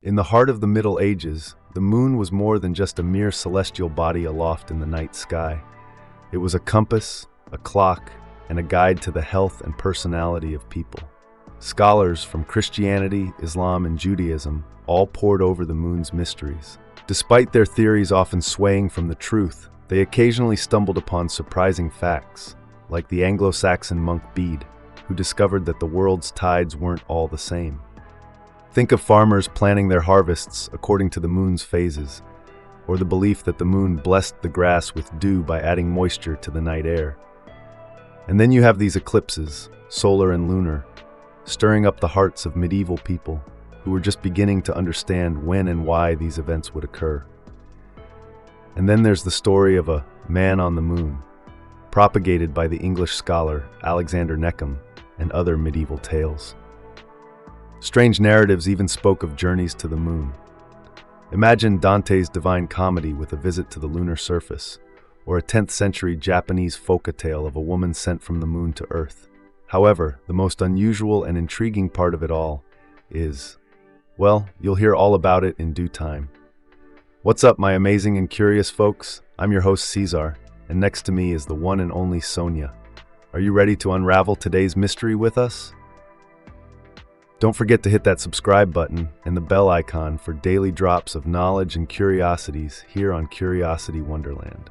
In the heart of the Middle Ages, the moon was more than just a mere celestial body aloft in the night sky. It was a compass, a clock, and a guide to the health and personality of people. Scholars from Christianity, Islam, and Judaism all pored over the moon's mysteries. Despite their theories often swaying from the truth, they occasionally stumbled upon surprising facts, like the Anglo-Saxon monk Bede, who discovered that the world's tides weren't all the same. Think of farmers planning their harvests according to the moon's phases, or the belief that the moon blessed the grass with dew by adding moisture to the night air. And then you have these eclipses, solar and lunar, stirring up the hearts of medieval people who were just beginning to understand when and why these events would occur. And then there's the story of a man on the moon, propagated by the English scholar Alexander Neckham and other medieval tales. Strange narratives even spoke of journeys to the moon. Imagine Dante's Divine Comedy with a visit to the lunar surface, or a 10th century Japanese folk tale of a woman sent from the moon to Earth. However, the most unusual and intriguing part of it all is, well, you'll hear all about it in due time. What's up, my amazing and curious folks? I'm your host, Cesar, and next to me is the one and only Sonia. Are you ready to unravel today's mystery with us? Don't forget to hit that subscribe button and the bell icon for daily drops of knowledge and curiosities here on Curiosity Wonderland.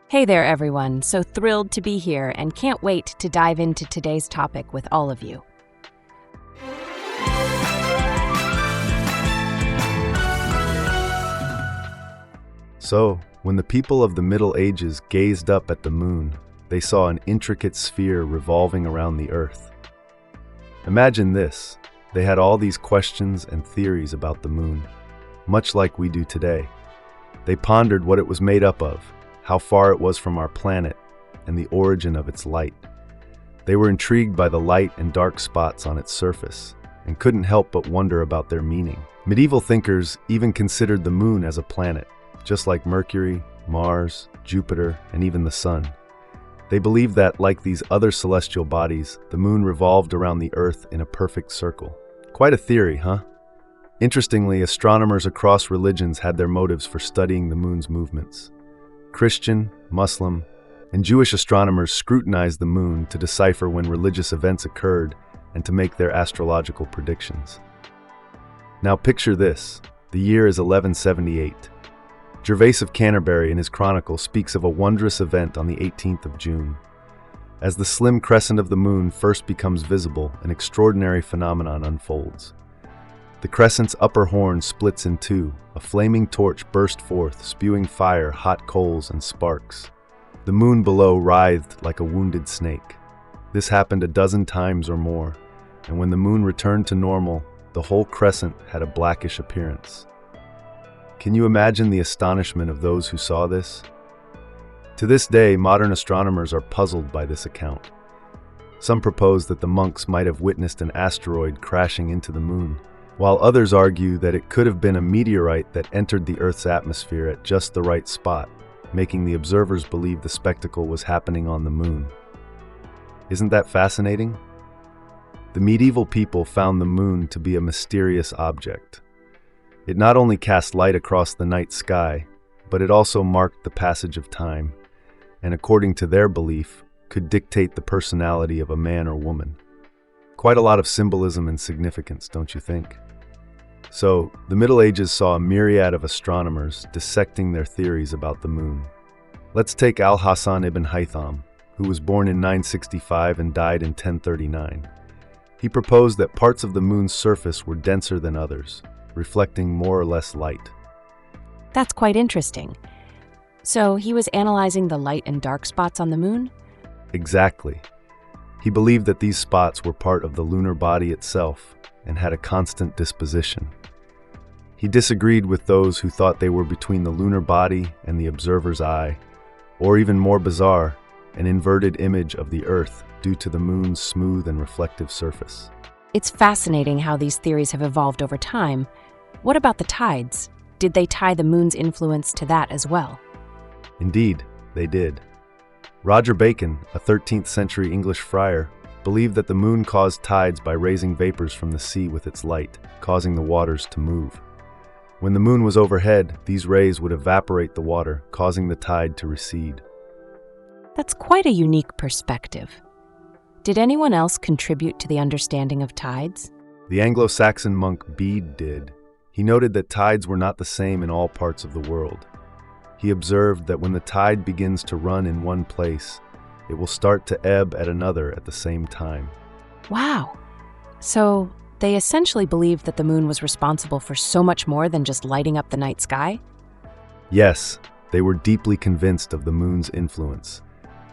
Hey there, everyone. So thrilled to be here and can't wait to dive into today's topic with all of you. So, when the people of the Middle Ages gazed up at the moon, they saw an intricate sphere revolving around the Earth. Imagine this. They had all these questions and theories about the moon, much like we do today. They pondered what it was made up of, how far it was from our planet, and the origin of its light. They were intrigued by the light and dark spots on its surface, and couldn't help but wonder about their meaning. Medieval thinkers even considered the moon as a planet, just like Mercury, Mars, Jupiter, and even the Sun. They believed that, like these other celestial bodies, the moon revolved around the Earth in a perfect circle. Quite a theory, huh? Interestingly, astronomers across religions had their motives for studying the moon's movements. Christian, Muslim, and Jewish astronomers scrutinized the moon to decipher when religious events occurred and to make their astrological predictions. Now picture this. The year is 1178. Gervase of Canterbury in his chronicle speaks of a wondrous event on the 18th of June. As the slim crescent of the moon first becomes visible, an extraordinary phenomenon unfolds. The crescent's upper horn splits in two, a flaming torch burst forth, spewing fire, hot coals, and sparks. The moon below writhed like a wounded snake. This happened a dozen times or more, and when the moon returned to normal, the whole crescent had a blackish appearance. Can you imagine the astonishment of those who saw this? To this day, modern astronomers are puzzled by this account. Some propose that the monks might have witnessed an asteroid crashing into the moon, while others argue that it could have been a meteorite that entered the Earth's atmosphere at just the right spot, making the observers believe the spectacle was happening on the moon. Isn't that fascinating? The medieval people found the moon to be a mysterious object. It not only cast light across the night sky, but it also marked the passage of time, and according to their belief, could dictate the personality of a man or woman. Quite a lot of symbolism and significance, don't you think? So, the Middle Ages saw a myriad of astronomers dissecting their theories about the moon. Let's take Al-Hasan ibn Haytham, who was born in 965 and died in 1039. He proposed that parts of the moon's surface were denser than others, reflecting more or less light. That's quite interesting. So he was analyzing the light and dark spots on the moon? Exactly. He believed that these spots were part of the lunar body itself and had a constant disposition. He disagreed with those who thought they were between the lunar body and the observer's eye, or even more bizarre, an inverted image of the Earth due to the moon's smooth and reflective surface. It's fascinating how these theories have evolved over time. What about the tides? Did they tie the moon's influence to that as well? Indeed, they did. Roger Bacon, a 13th century English friar, believed that the moon caused tides by raising vapors from the sea with its light, causing the waters to move. When the moon was overhead, these rays would evaporate the water, causing the tide to recede. That's quite a unique perspective. Did anyone else contribute to the understanding of tides? The Anglo-Saxon monk Bede did. He noted that tides were not the same in all parts of the world. He observed that when the tide begins to run in one place, it will start to ebb at another at the same time. Wow. So they essentially believed that the moon was responsible for so much more than just lighting up the night sky? Yes, they were deeply convinced of the moon's influence.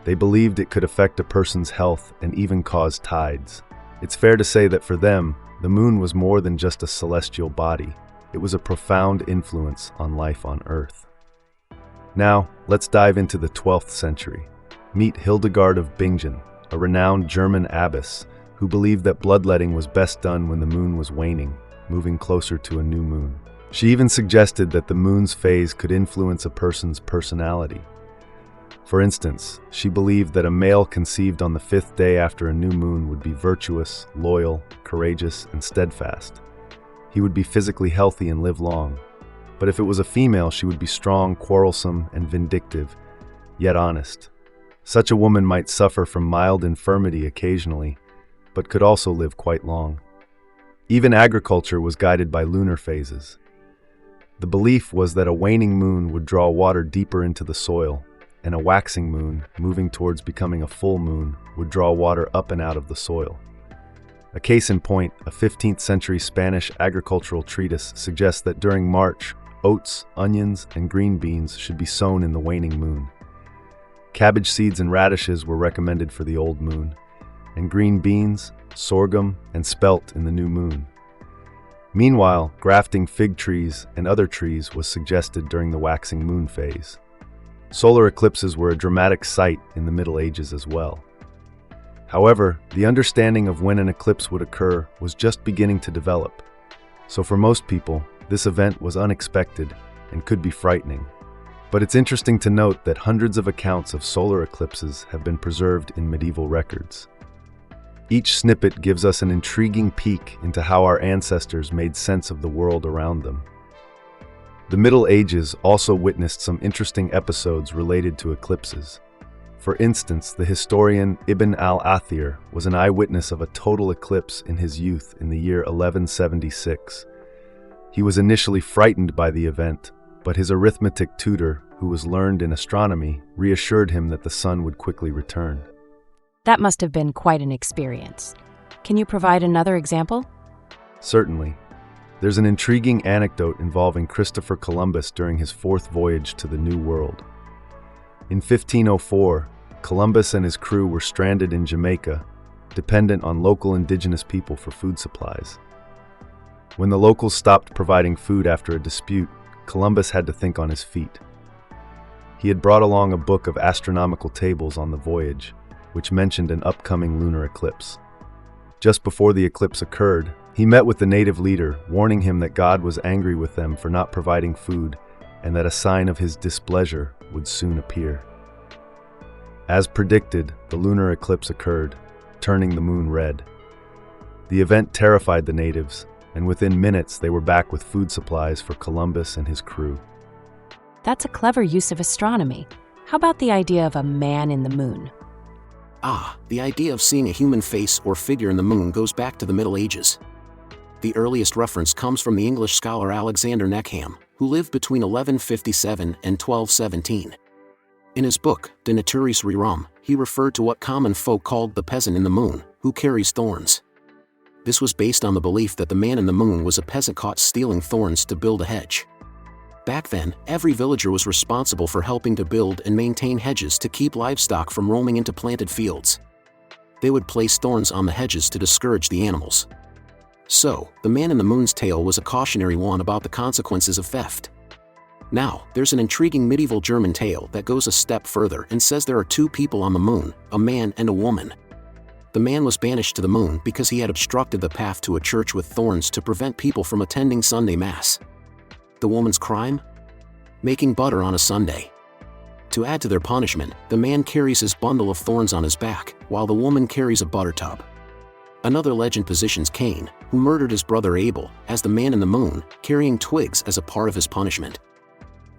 They believed it could affect a person's health and even cause tides. It's fair to say that for them, the moon was more than just a celestial body. It was a profound influence on life on Earth. Now, let's dive into the 12th century. Meet Hildegard of Bingen, a renowned German abbess who believed that bloodletting was best done when the moon was waning, moving closer to a new moon. She even suggested that the moon's phase could influence a person's personality. For instance, she believed that a male conceived on the 5th day after a new moon would be virtuous, loyal, courageous, and steadfast. He would be physically healthy and live long. But if it was a female, she would be strong, quarrelsome, and vindictive, yet honest. Such a woman might suffer from mild infirmity occasionally, but could also live quite long. Even agriculture was guided by lunar phases. The belief was that a waning moon would draw water deeper into the soil, and a waxing moon, moving towards becoming a full moon, would draw water up and out of the soil. A case in point, a 15th century Spanish agricultural treatise suggests that during March, oats, onions, and green beans should be sown in the waning moon. Cabbage seeds and radishes were recommended for the old moon, and green beans, sorghum, and spelt in the new moon. Meanwhile, grafting fig trees and other trees was suggested during the waxing moon phase. Solar eclipses were a dramatic sight in the Middle Ages as well. However, the understanding of when an eclipse would occur was just beginning to develop. So for most people, this event was unexpected and could be frightening. But it's interesting to note that hundreds of accounts of solar eclipses have been preserved in medieval records. Each snippet gives us an intriguing peek into how our ancestors made sense of the world around them. The Middle Ages also witnessed some interesting episodes related to eclipses. For instance, the historian Ibn al-Athir was an eyewitness of a total eclipse in his youth in the year 1176. He was initially frightened by the event, but his arithmetic tutor, who was learned in astronomy, reassured him that the sun would quickly return. That must have been quite an experience. Can you provide another example? Certainly. There's an intriguing anecdote involving Christopher Columbus during his 4th voyage to the New World. In 1504, Columbus and his crew were stranded in Jamaica, dependent on local indigenous people for food supplies. When the locals stopped providing food after a dispute, Columbus had to think on his feet. He had brought along a book of astronomical tables on the voyage, which mentioned an upcoming lunar eclipse. Just before the eclipse occurred, he met with the native leader, warning him that God was angry with them for not providing food and that a sign of his displeasure would soon appear. As predicted, the lunar eclipse occurred, turning the moon red. The event terrified the natives, and within minutes they were back with food supplies for Columbus and his crew. That's a clever use of astronomy. How about the idea of a man in the moon? The idea of seeing a human face or figure in the moon goes back to the Middle Ages. The earliest reference comes from the English scholar Alexander Neckham, who lived between 1157 and 1217. In his book, De Naturis Rerum, he referred to what common folk called the peasant in the moon, who carries thorns. This was based on the belief that the man in the moon was a peasant caught stealing thorns to build a hedge. Back then, every villager was responsible for helping to build and maintain hedges to keep livestock from roaming into planted fields. They would place thorns on the hedges to discourage the animals. So, the man in the moon's tale was a cautionary one about the consequences of theft. Now, there's an intriguing medieval German tale that goes a step further and says there are two people on the moon, a man and a woman. The man was banished to the moon because he had obstructed the path to a church with thorns to prevent people from attending Sunday Mass. The woman's crime? Making butter on a Sunday. To add to their punishment, the man carries his bundle of thorns on his back, while the woman carries a butter tub. Another legend positions Cain, who murdered his brother Abel as the man in the moon, carrying twigs as a part of his punishment.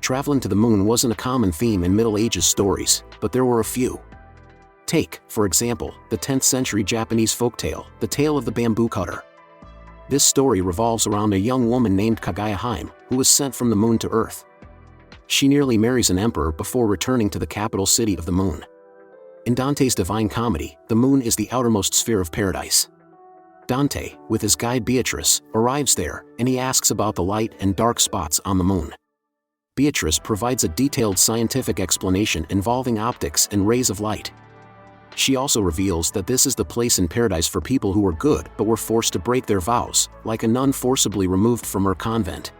Traveling to the moon wasn't a common theme in Middle Ages stories, but there were a few. Take, for example, the 10th century Japanese folktale, The Tale of the Bamboo Cutter. This story revolves around a young woman named Kaguya Hime, who was sent from the moon to Earth. She nearly marries an emperor before returning to the capital city of the moon. In Dante's Divine Comedy, the moon is the outermost sphere of paradise. Dante, with his guide Beatrice, arrives there, and he asks about the light and dark spots on the moon. Beatrice provides a detailed scientific explanation involving optics and rays of light. She also reveals that this is the place in paradise for people who were good but were forced to break their vows, like a nun forcibly removed from her convent.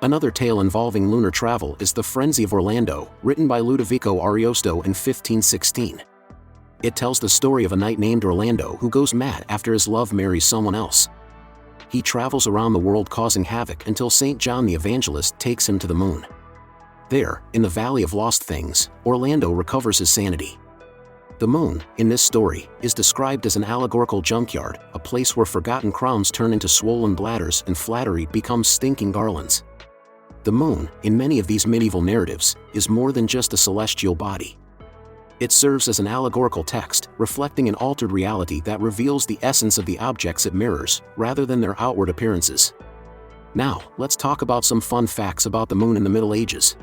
Another tale involving lunar travel is The Frenzy of Orlando, written by Ludovico Ariosto in 1516. It tells the story of a knight named Orlando who goes mad after his love marries someone else. He travels around the world causing havoc until St. John the Evangelist takes him to the moon. There, in the Valley of Lost Things, Orlando recovers his sanity. The moon, in this story, is described as an allegorical junkyard, a place where forgotten crowns turn into swollen bladders and flattery becomes stinking garlands. The moon, in many of these medieval narratives, is more than just a celestial body. It serves as an allegorical text, reflecting an altered reality that reveals the essence of the objects it mirrors, rather than their outward appearances. Now, let's talk about some fun facts about the moon in the Middle Ages.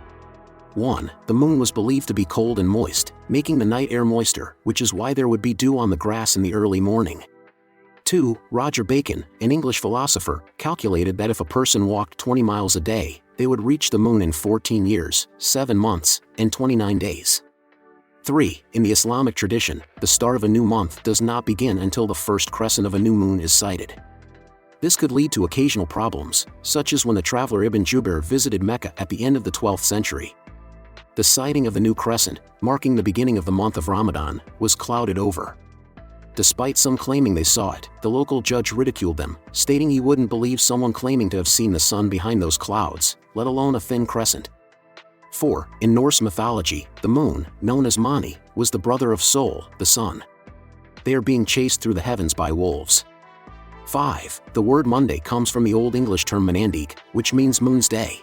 1. The moon was believed to be cold and moist, making the night air moister, which is why there would be dew on the grass in the early morning. 2. Roger Bacon, an English philosopher, calculated that if a person walked 20 miles a day, they would reach the moon in 14 years, 7 months, and 29 days. 3. In the Islamic tradition, the start of a new month does not begin until the first crescent of a new moon is sighted. This could lead to occasional problems, such as when the traveler Ibn Jubair visited Mecca at the end of the 12th century. The sighting of the new crescent, marking the beginning of the month of Ramadan, was clouded over. Despite some claiming they saw it, the local judge ridiculed them, stating he wouldn't believe someone claiming to have seen the sun behind those clouds, let alone a thin crescent. 4. In Norse mythology, the moon, known as Mani, was the brother of Sol, the sun. They are being chased through the heavens by wolves. 5. The word Monday comes from the Old English term Monandic, which means moon's day.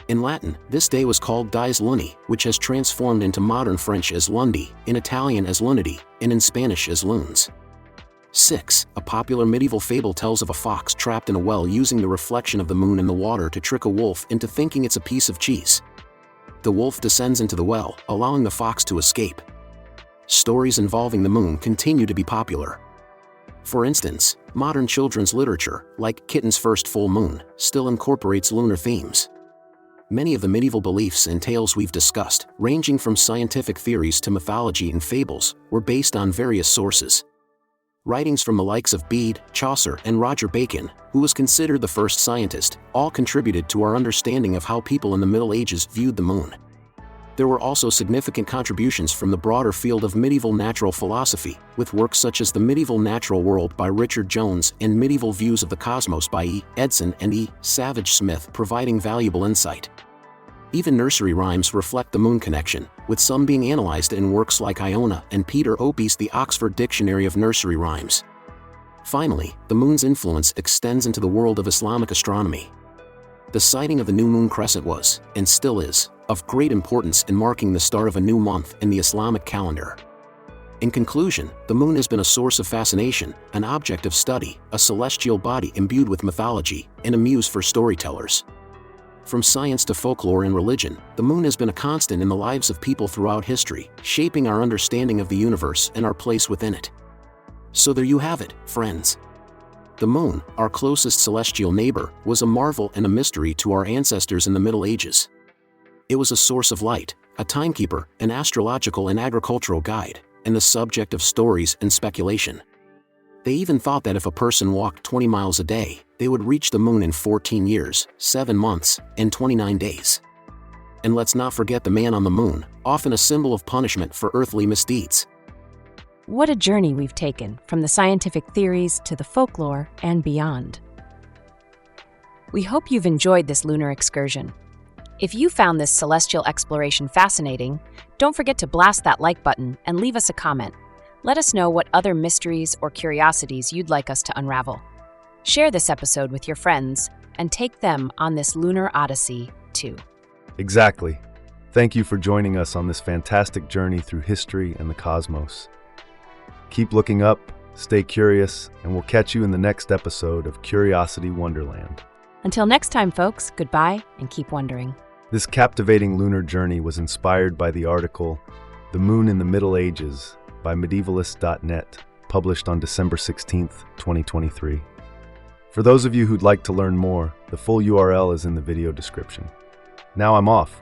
In Latin, this day was called Dies Luni, which has transformed into modern French as lundi, in Italian as lunedì, and in Spanish as lunes. 6. A popular medieval fable tells of a fox trapped in a well using the reflection of the moon in the water to trick a wolf into thinking it's a piece of cheese. The wolf descends into the well, allowing the fox to escape. Stories involving the moon continue to be popular. For instance, modern children's literature, like Kitten's First Full Moon, still incorporates lunar themes. Many of the medieval beliefs and tales we've discussed, ranging from scientific theories to mythology and fables, were based on various sources. Writings from the likes of Bede, Chaucer, and Roger Bacon, who was considered the first scientist, all contributed to our understanding of how people in the Middle Ages viewed the moon. There were also significant contributions from the broader field of medieval natural philosophy, with works such as The Medieval Natural World by Richard Jones and Medieval Views of the Cosmos by E. Edson and E. Savage Smith providing valuable insight. Even nursery rhymes reflect the moon connection, with some being analyzed in works like Iona and Peter Opie's The Oxford Dictionary of Nursery Rhymes. Finally, the moon's influence extends into the world of Islamic astronomy. The sighting of the new moon crescent was, and still is, of great importance in marking the start of a new month in the Islamic calendar. In conclusion, the moon has been a source of fascination, an object of study, a celestial body imbued with mythology, and a muse for storytellers. From science to folklore and religion, the moon has been a constant in the lives of people throughout history, shaping our understanding of the universe and our place within it. So there you have it, friends. The moon, our closest celestial neighbor, was a marvel and a mystery to our ancestors in the Middle Ages. It was a source of light, a timekeeper, an astrological and agricultural guide, and the subject of stories and speculation. They even thought that if a person walked 20 miles a day, they would reach the moon in 14 years, 7 months, and 29 days. And let's not forget the man on the moon, often a symbol of punishment for earthly misdeeds. What a journey we've taken, from the scientific theories to the folklore and beyond. We hope you've enjoyed this lunar excursion. If you found this celestial exploration fascinating, don't forget to blast that like button and leave us a comment. Let us know what other mysteries or curiosities you'd like us to unravel. Share this episode with your friends and take them on this lunar odyssey too. Exactly. Thank you for joining us on this fantastic journey through history and the cosmos. Keep looking up, stay curious, and we'll catch you in the next episode of Curiosity Wonderland. Until next time, folks, goodbye and keep wondering. This captivating lunar journey was inspired by the article The Moon in the Middle Ages by medievalist.net, published on December 16, 2023. For those of you who'd like to learn more, the full URL is in the video description. Now I'm off.